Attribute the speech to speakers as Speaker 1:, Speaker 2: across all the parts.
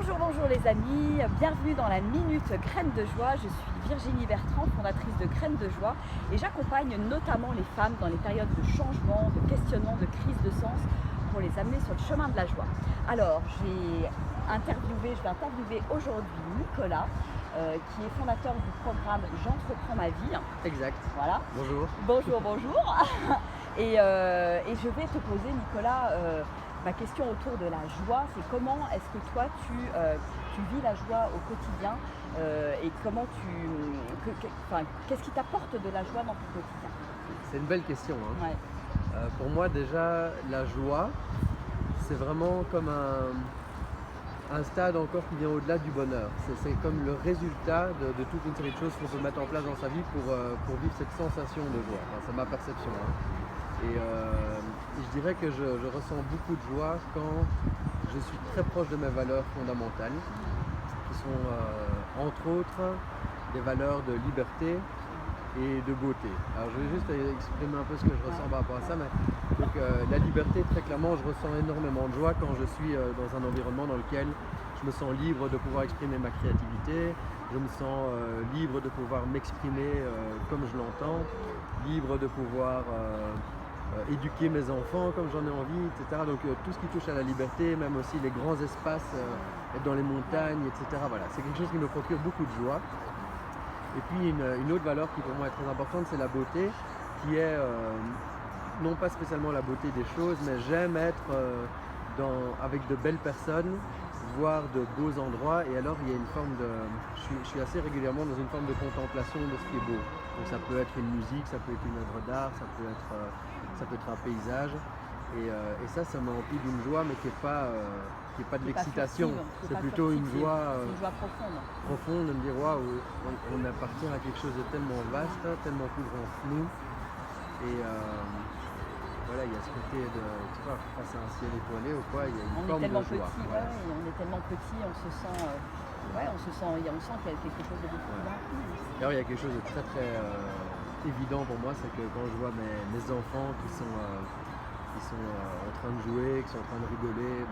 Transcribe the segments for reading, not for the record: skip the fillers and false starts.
Speaker 1: Bonjour, bonjour les amis, bienvenue dans la Minute Graines de Joie. Je suis Virginie Bertrand, fondatrice de Graines de Joie et j'accompagne notamment les femmes dans les périodes de changement, de questionnement, de crise de sens pour les amener sur le chemin de la joie. Alors, je vais interviewer aujourd'hui Nicolas, qui est fondateur du programme J'entreprends ma vie.
Speaker 2: Exact.
Speaker 1: Voilà.
Speaker 2: Bonjour.
Speaker 1: Bonjour, bonjour. Et je vais te poser, Nicolas, ma question autour de la joie. C'est comment est-ce que toi, tu vis la joie au quotidien et comment qu'est-ce qui t'apporte de la joie dans ton quotidien?
Speaker 2: C'est une belle question. Hein.
Speaker 1: Ouais.
Speaker 2: Pour moi, déjà, la joie, c'est vraiment comme un stade encore qui vient au-delà du bonheur. C'est comme le résultat de toute une série de choses qu'on peut mettre en place dans sa vie pour vivre cette sensation de joie. Enfin, c'est ma perception. Hein. Et je dirais que je ressens beaucoup de joie quand je suis très proche de mes valeurs fondamentales, qui sont entre autres des valeurs de liberté et de beauté. Alors je vais juste exprimer un peu ce que je ressens par rapport à ça, mais donc, la liberté, très clairement, je ressens énormément de joie quand je suis dans un environnement dans lequel je me sens libre de pouvoir exprimer ma créativité, je me sens libre de pouvoir m'exprimer comme je l'entends, libre de pouvoir éduquer mes enfants comme j'en ai envie, etc. Donc tout ce qui touche à la liberté, même aussi les grands espaces, être dans les montagnes, etc. Voilà, c'est quelque chose qui me procure beaucoup de joie. Et puis une autre valeur qui pour moi est très importante, c'est la beauté, qui est non pas spécialement la beauté des choses, mais j'aime être avec de belles personnes, voir de beaux endroits, et alors il y a une forme de... Je suis assez régulièrement dans une forme de contemplation de ce qui est beau. Donc ça peut être une musique, ça peut être une œuvre d'art, ça peut être un paysage, et ça me remplit d'une joie, mais qui n'est pas de l'excitation, c'est plutôt une joie profonde de me dire waouh, on appartient à quelque chose de tellement vaste, tellement plus grand que nous, et voilà, il y a ce côté de, tu vois, face à un ciel étoilé ou quoi, il y a une forme de joie.
Speaker 1: Voilà. On est tellement petit, on sent qu'il y a quelque chose de beaucoup plus grand.
Speaker 2: D'ailleurs, il y a quelque chose de très très évident pour moi, c'est que quand je vois mes enfants qui sont en train de jouer, qui sont en train de rigoler,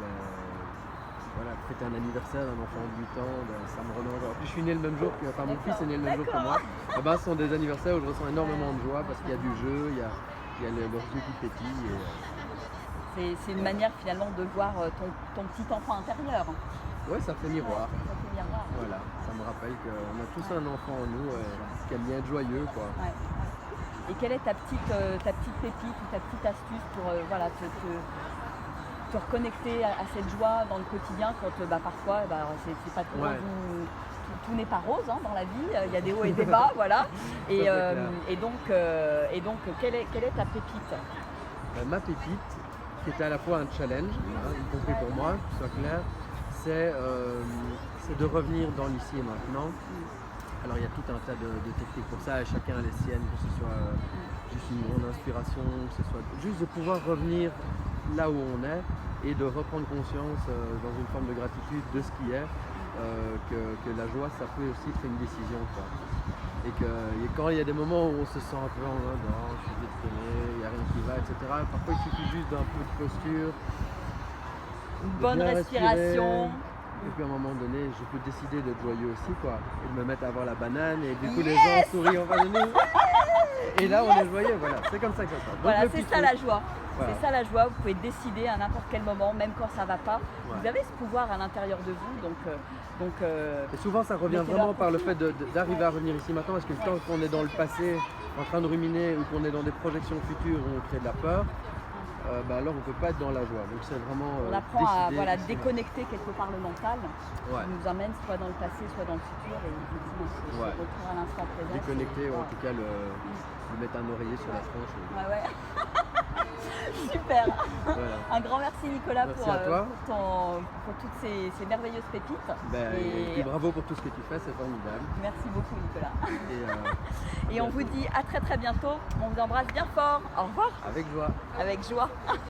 Speaker 2: voilà, fêter un anniversaire d'un enfant de 8 ans, ça me relance. En plus, je suis né le même jour mon fils est né le même jour que moi. Ce sont des anniversaires où je ressens énormément de joie parce qu'il y a du jeu, il y a leurs yeux qui pétillent.
Speaker 1: C'est une manière finalement de voir ton petit enfant intérieur.
Speaker 2: Ouais, ça fait miroir.
Speaker 1: Ça fait miroir.
Speaker 2: Voilà, ça me rappelle qu'on a tous un enfant en nous qui aime bien être joyeux, quoi.
Speaker 1: Ouais. Et quelle est ta petite pépite ou ta petite astuce pour te reconnecter à cette joie dans le quotidien quand parfois c'est pas tout, tout n'est pas rose, hein, dans la vie, il y a des hauts et des bas, voilà. Et donc quelle est ta pépite?
Speaker 2: Ma pépite, qui était à la fois un challenge, y compris pour moi, que ce soit clair, c'est de revenir dans l'ici et maintenant. Alors il y a tout un tas de techniques pour ça, et chacun a les siennes, que ce soit juste une grande inspiration, que ce soit juste de pouvoir revenir là où on est et de reprendre conscience dans une forme de gratitude de ce qui est, que la joie, ça peut aussi être une décision, quoi. Et quand il y a des moments où on se sent un peu en mode oh, je suis déprimé, il n'y a rien qui va, etc. Parfois il suffit juste d'un peu de posture,
Speaker 1: une bonne respiration.
Speaker 2: Et puis à un moment donné, je peux décider d'être joyeux aussi, quoi. Et de me mettre à avoir la banane, et du coup les gens sourient en face de nous. Et là on est joyeux, voilà, c'est comme ça que ça se passe.
Speaker 1: Voilà, c'est ça la joie.
Speaker 2: Voilà.
Speaker 1: C'est ça la joie, vous pouvez décider à n'importe quel moment, même quand ça va pas. Ouais. Vous avez ce pouvoir à l'intérieur de vous, donc
Speaker 2: et souvent ça revient vraiment par le fait d'arriver à revenir ici maintenant, parce que tant qu'on est dans le passé, en train de ruminer, ou qu'on est dans des projections futures où on crée de la peur, alors on ne peut pas être dans la joie. Donc c'est vraiment
Speaker 1: on apprend à déconnecter quelque part le mental, qui nous amène soit dans le passé, soit dans le futur, et effectivement ce retour à l'instant présent.
Speaker 2: Déconnecter, ou en tout cas lui mettre un oreiller sur la tronche.
Speaker 1: Ouais. Super.
Speaker 2: Voilà.
Speaker 1: Un grand merci Nicolas
Speaker 2: merci
Speaker 1: pour toutes ces merveilleuses pépites.
Speaker 2: Et puis bravo pour tout ce que tu fais, c'est formidable.
Speaker 1: Merci beaucoup Nicolas. Et on vous dit à très très bientôt. On vous embrasse bien fort. Au revoir.
Speaker 2: Avec joie.
Speaker 1: Avec joie.